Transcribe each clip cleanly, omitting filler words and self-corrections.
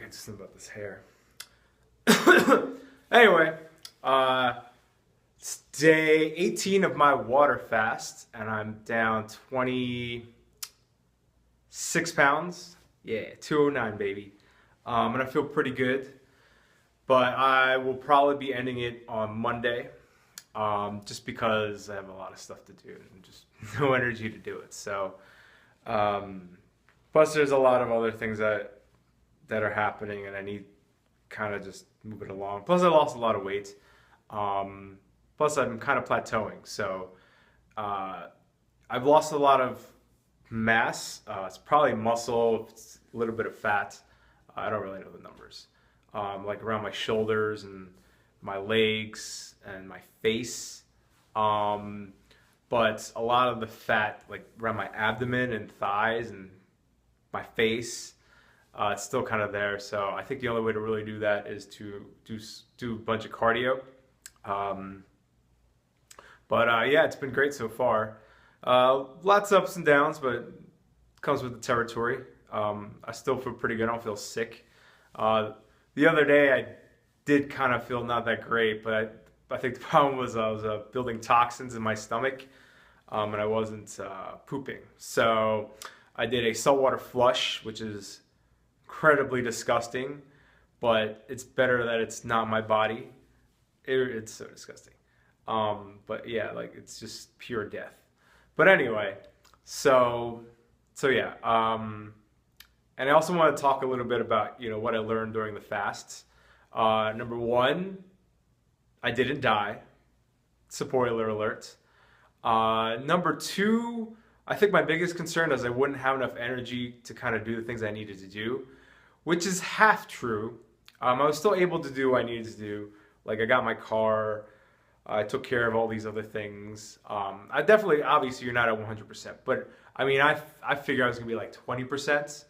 I just think about this hair. Anyway, it's day 18 of my water fast, and I'm down 26 pounds. Yeah, 209, baby. And I feel pretty good, but I will probably be ending it on Monday, just because I have a lot of stuff to do and just no energy to do it. So, plus there's a lot of other things that are happening, and I need kind of just move it along. Plus I lost a lot of weight. Plus I'm kind of plateauing. So I've lost a lot of mass. It's probably muscle, it's a little bit of fat. I don't really know the numbers. Like around my shoulders and my legs and my face. But a lot of the fat, like around my abdomen and thighs and my face, it's still kind of there. So I think the only way to really do that is to do a bunch of cardio. Yeah, it's been great so far. Lots of ups and downs, but it comes with the territory. I still feel pretty good. I don't feel sick. The other day I did kind of feel not that great, but I think the problem was I was building toxins in my stomach, and I wasn't pooping. So I did a saltwater flush, which is incredibly disgusting, but it's better that it's not my body. It's so disgusting. But yeah, like it's just pure death. But anyway, so yeah. And I also want to talk a little bit about, what I learned during the fasts. Number one, I didn't die. Spoiler alert. Number two, I think my biggest concern is I wouldn't have enough energy to kind of do the things I needed to do, which is half true. I was still able to do what I needed to do. Like I got my car, I took care of all these other things. I definitely, obviously you're not at 100%, but I mean, I figured I was gonna be like 20%,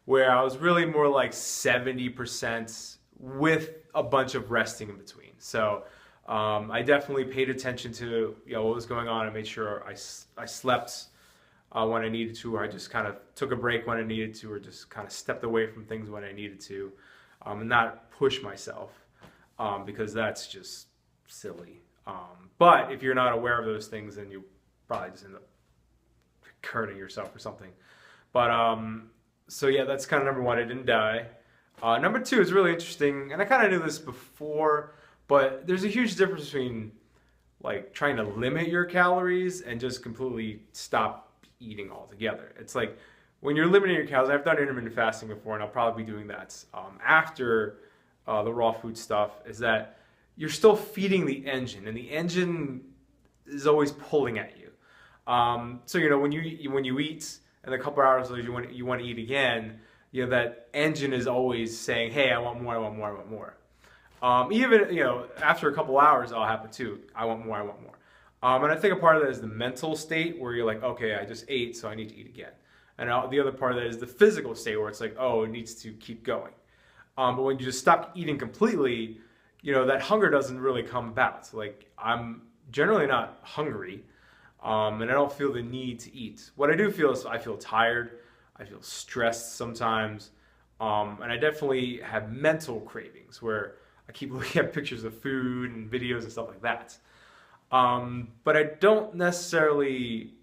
where I was really more like 70% with a bunch of resting in between. So I definitely paid attention to what was going on and made sure I slept when I needed to, or I just kind of took a break when I needed to, or just kind of stepped away from things when I needed to, and not push myself, because that's just silly. But if you're not aware of those things, then you probably just end up hurting yourself or something. But so yeah, that's kind of number one. I didn't die. Number two is really interesting, and I kind of knew this before, but there's a huge difference between like trying to limit your calories and just completely stop eating altogether. It's like when you're limiting your calories. I've done intermittent fasting before, and I'll probably be doing that after the raw food stuff. Is that you're still feeding the engine, and the engine is always pulling at you. So when you eat, and a couple hours later you want to eat again, that engine is always saying, "Hey, I want more, I want more, I want more." Even after a couple hours, that'll happen too. I want more, I want more. And I think a part of that is the mental state where you're like, okay, I just ate, so I need to eat again. And the other part of that is the physical state where it's like, oh, it needs to keep going. But when you just stop eating completely, that hunger doesn't really come about. Like I'm generally not hungry, and I don't feel the need to eat. What I do feel is I feel tired, I feel stressed sometimes, and I definitely have mental cravings where I keep looking at pictures of food and videos and stuff like that. But I don't necessarily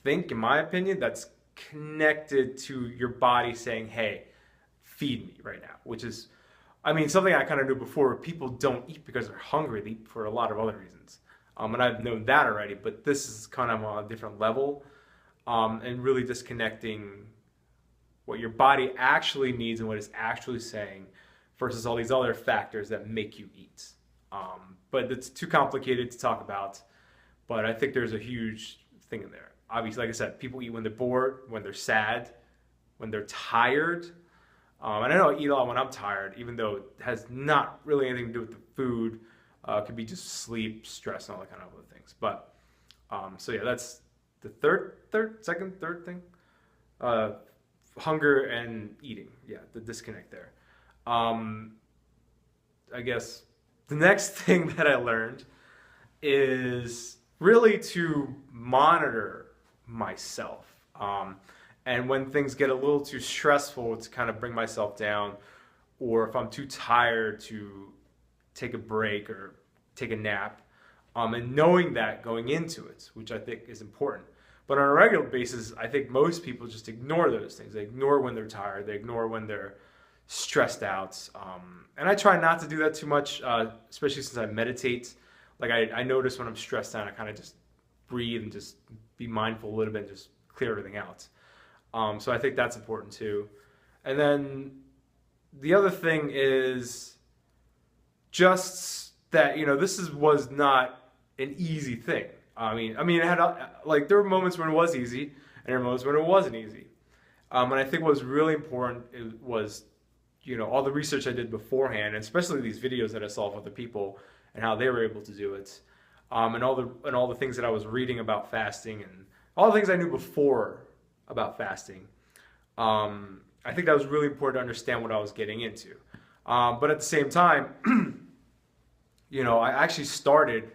think, in my opinion, that's connected to your body saying, hey, feed me right now, which is, something I kind of knew before. People don't eat because they're hungry. They eat for a lot of other reasons. And I've known that already, but this is kind of on a different level, and really disconnecting what your body actually needs and what it's actually saying versus all these other factors that make you eat. But it's too complicated to talk about, but I think there's a huge thing in there. Obviously, like I said, people eat when they're bored, when they're sad, when they're tired. And I know I eat a lot when I'm tired, even though it has not really anything to do with the food. It could be just sleep, stress, and all that kind of other things. But, so yeah, that's the third thing. Hunger and eating. Yeah, the disconnect there. I guess the next thing that I learned is really to monitor myself. And when things get a little too stressful, to kind of bring myself down, or if I'm too tired to take a break or take a nap, and knowing that going into it, which I think is important. But on a regular basis, I think most people just ignore those things. They ignore when they're tired. They ignore when they're stressed out. And I try not to do that too much, especially since I meditate. Like I notice when I'm stressed out, I kind of just breathe and just be mindful a little bit and just clear everything out. So I think that's important too. And then the other thing is just that, was not an easy thing. I mean, it had like there were moments when it was easy, and there were moments when it wasn't easy. And I think what was really important was, all the research I did beforehand, and especially these videos that I saw of other people and how they were able to do it, and all the things that I was reading about fasting and all the things I knew before about fasting. I think that was really important to understand what I was getting into. But at the same time, I actually started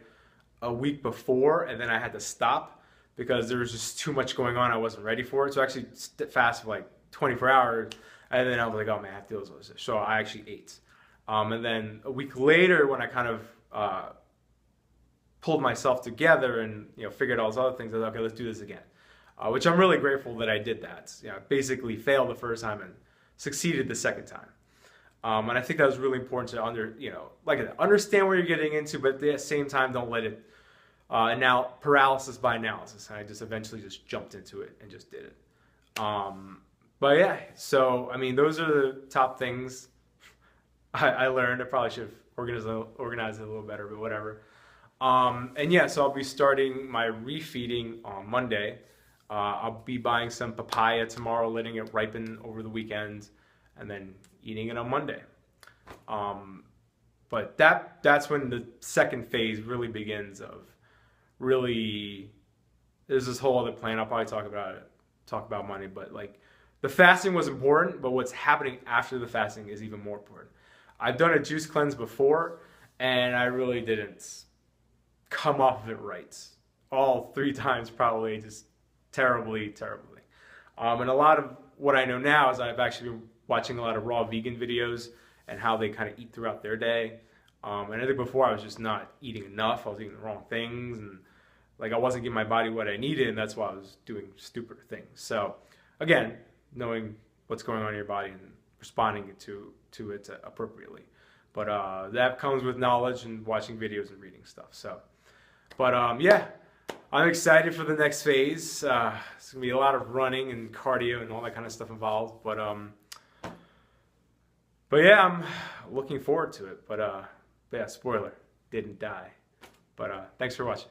a week before, and then I had to stop because there was just too much going on. I wasn't ready for it. So I actually fast for like 24 hours, and then I was like, oh man, I have to do this. So I actually ate. And then a week later, when I kind of pulled myself together and figured out all those other things, I was like, okay, let's do this again. Which I'm really grateful that I did that. I basically failed the first time and succeeded the second time. And I think that was really important to understand what you're getting into, but at the same time, don't let it now paralysis by analysis. And I just eventually just jumped into it and just did it. But yeah, so I mean, those are the top things I learned. I probably should have organized it a little better, but whatever. And yeah, so I'll be starting my refeeding on Monday. I'll be buying some papaya tomorrow, letting it ripen over the weekend, and then eating it on Monday. But that's when the second phase really begins of really, there's this whole other plan. I'll probably talk about money, but like the fasting was important, but what's happening after the fasting is even more important. I've done a juice cleanse before, and I really didn't come off of it right. All 3 times probably, just terribly. And a lot of what I know now is I've actually been watching a lot of raw vegan videos and how they kind of eat throughout their day. And I think before I was just not eating enough. I was eating the wrong things, and like I wasn't giving my body what I needed, and that's why I was doing stupider things. So again, knowing what's going on in your body and responding to it appropriately. But that comes with knowledge and watching videos and reading stuff. So, but yeah, I'm excited for the next phase. It's gonna be a lot of running and cardio and all that kind of stuff involved. But yeah, I'm looking forward to it. But yeah, spoiler, didn't die. But thanks for watching.